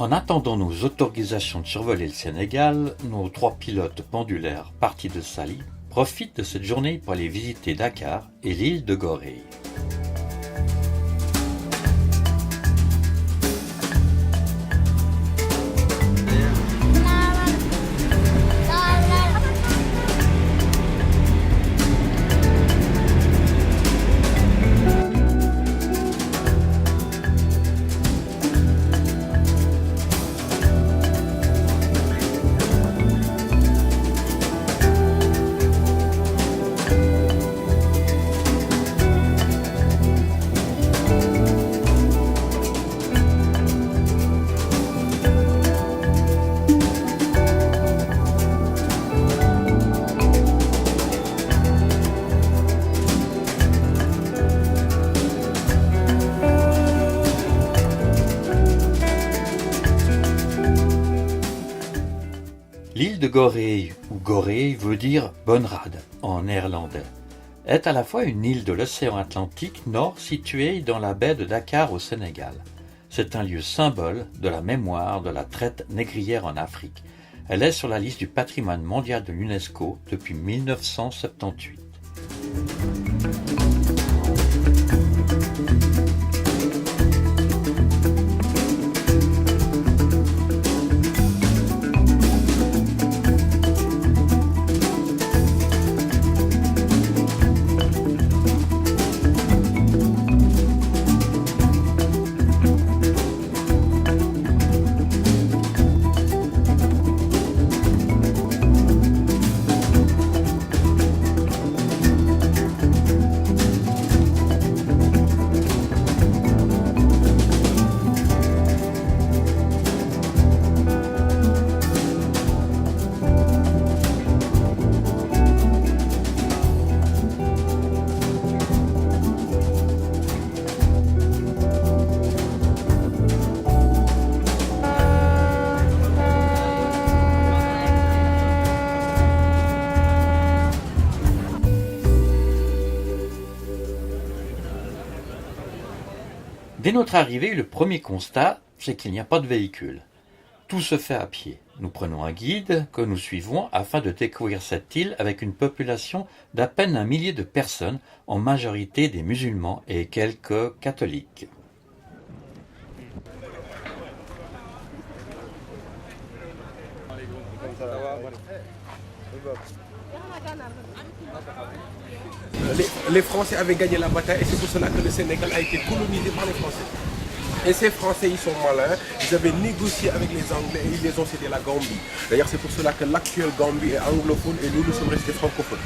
En attendant nos autorisations de survoler le Sénégal, nos 3 pilotes pendulaires partis de Saly profitent de cette journée pour aller visiter Dakar et l'île de Gorée. L'île de Gorée, ou Gorée, veut dire « bonne rade » en néerlandais, est à la fois une île de l'océan Atlantique Nord située dans la baie de Dakar au Sénégal. C'est un lieu symbole de la mémoire de la traite négrière en Afrique. Elle est sur la liste du patrimoine mondial de l'UNESCO depuis 1978. Dès notre arrivée, le premier constat, c'est qu'il n'y a pas de véhicule. Tout se fait à pied. Nous prenons un guide que nous suivons afin de découvrir cette île avec une population d'à peine 1 millier de personnes, en majorité des musulmans et quelques catholiques. Les Français avaient gagné la bataille et c'est pour cela que le Sénégal a été colonisé par les Français. Et ces Français, ils sont malins, ils avaient négocié avec les Anglais et ils les ont cédé la Gambie. D'ailleurs, c'est pour cela que l'actuelle Gambie est anglophone et nous, nous sommes restés francophones.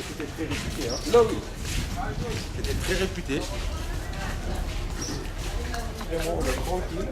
C'était très réputé, hein? Non, oui. C'était très réputé. Vraiment, on est tranquille.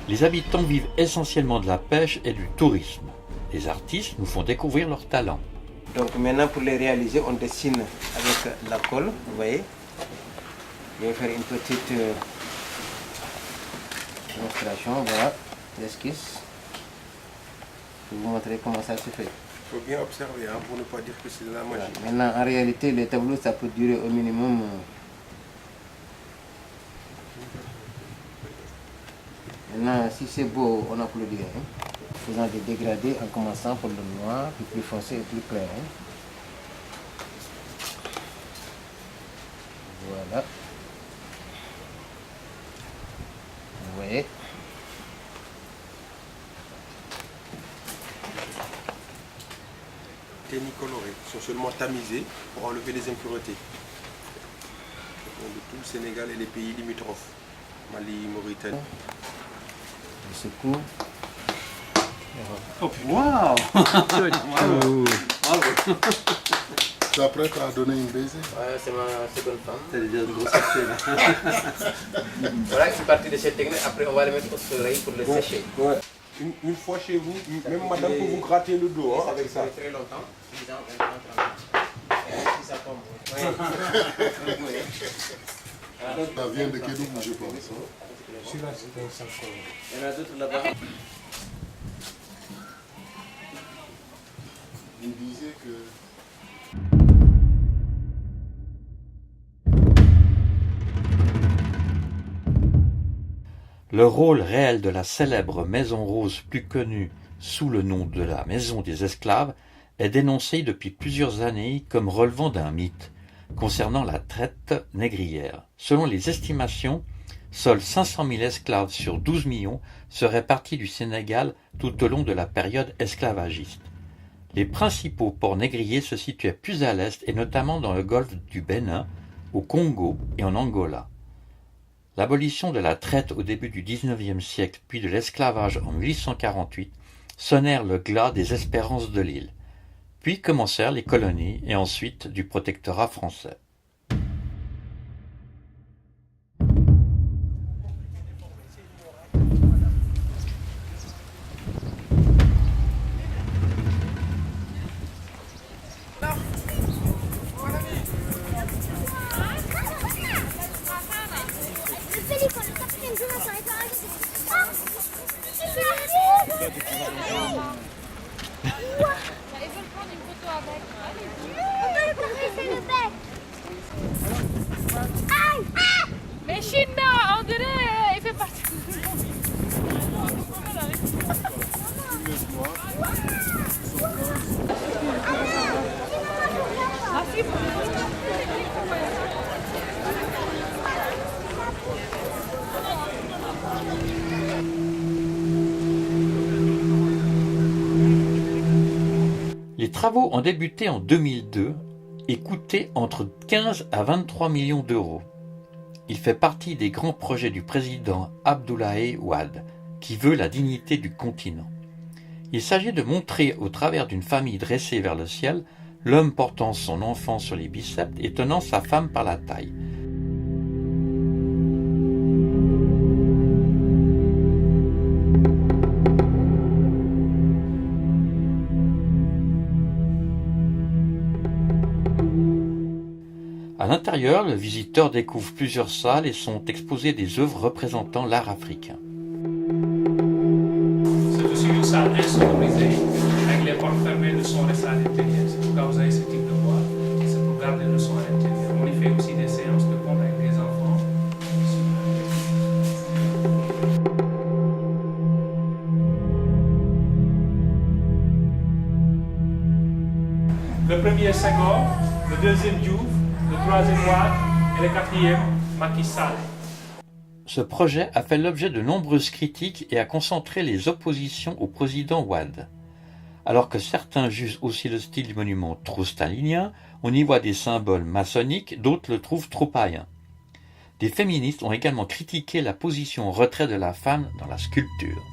Les habitants vivent essentiellement de la pêche et du tourisme. Les artistes nous font découvrir leurs talents. Donc maintenant pour les réaliser, on dessine avec la colle, vous voyez. Je vais faire une petite démonstration, voilà, l'esquisse. Je vais vous montrer comment ça se fait. Il faut bien observer hein, pour ne pas dire que c'est de la magie. Voilà. Maintenant en réalité, les tableaux ça peut durer au minimum. Maintenant si c'est beau, on applaudit. Hein. Faisant des dégradés en commençant par le noir, puis plus foncé et plus clair. Hein. Voilà. Vous voyez. Tennis colorés sont seulement tamisés pour enlever les impuretés. De tout le Sénégal et les pays limitrophes, Mali, Mauritanie. Je secoue. Waouh. Bravo. Tu es prête à donner une baiser? Ouais, c'est ma seconde femme. T'as déjà une grosse fessée là. Voilà, une partie de cette technique. Après, on va le mettre au soleil pour le sécher. Ouais. Une fois chez vous, même madame peut vous gratter le dos hein, avec ça. Très longtemps. 10 ans, 20 ans, 30 ans. Si ça tombe. Ouais. Ça vient de Kédougou, je pense. Il y en a d'autres là-bas. Vous disiez que... Le rôle réel de la célèbre Maison Rose, plus connue sous le nom de la Maison des Esclaves, est dénoncé depuis plusieurs années comme relevant d'un mythe concernant la traite négrière. Selon les estimations, seuls 500 000 esclaves sur 12 millions seraient partis du Sénégal tout au long de la période esclavagiste. Les principaux ports négriers se situaient plus à l'est et notamment dans le golfe du Bénin, au Congo et en Angola. L'abolition de la traite au début du XIXe siècle puis de l'esclavage en 1848 sonnèrent le glas des espérances de l'île. Puis commencèrent les colonies et ensuite du protectorat français. Ils veulent prendre une photo avec. Mais China, on dirait, il fait partie. Les travaux ont débuté en 2002 et coûté entre 15 à 23 millions d'euros. Il fait partie des grands projets du président Abdoulaye Wade, qui veut la dignité du continent. Il s'agit de montrer au travers d'une famille dressée vers le ciel, l'homme portant son enfant sur les biceps et tenant sa femme par la taille. À l'intérieur, le visiteur découvre plusieurs salles et sont exposées des œuvres représentant l'art africain. C'est aussi une salle insonorisée, avec les portes fermées, le son reste à l'intérieur. C'est pourquoi vous avez ce type de bois, c'est pour garder le son à l'intérieur. On y fait aussi des séances de pompe avec des enfants. Le premier Senghor, le deuxième Diouf, le troisième Wade et le quatrième Macky Sall. Ce projet a fait l'objet de nombreuses critiques et a concentré les oppositions au président Wade. Alors que certains jugent aussi le style du monument trop stalinien, on y voit des symboles maçonniques, d'autres le trouvent trop païen. Des féministes ont également critiqué la position en retrait de la femme dans la sculpture.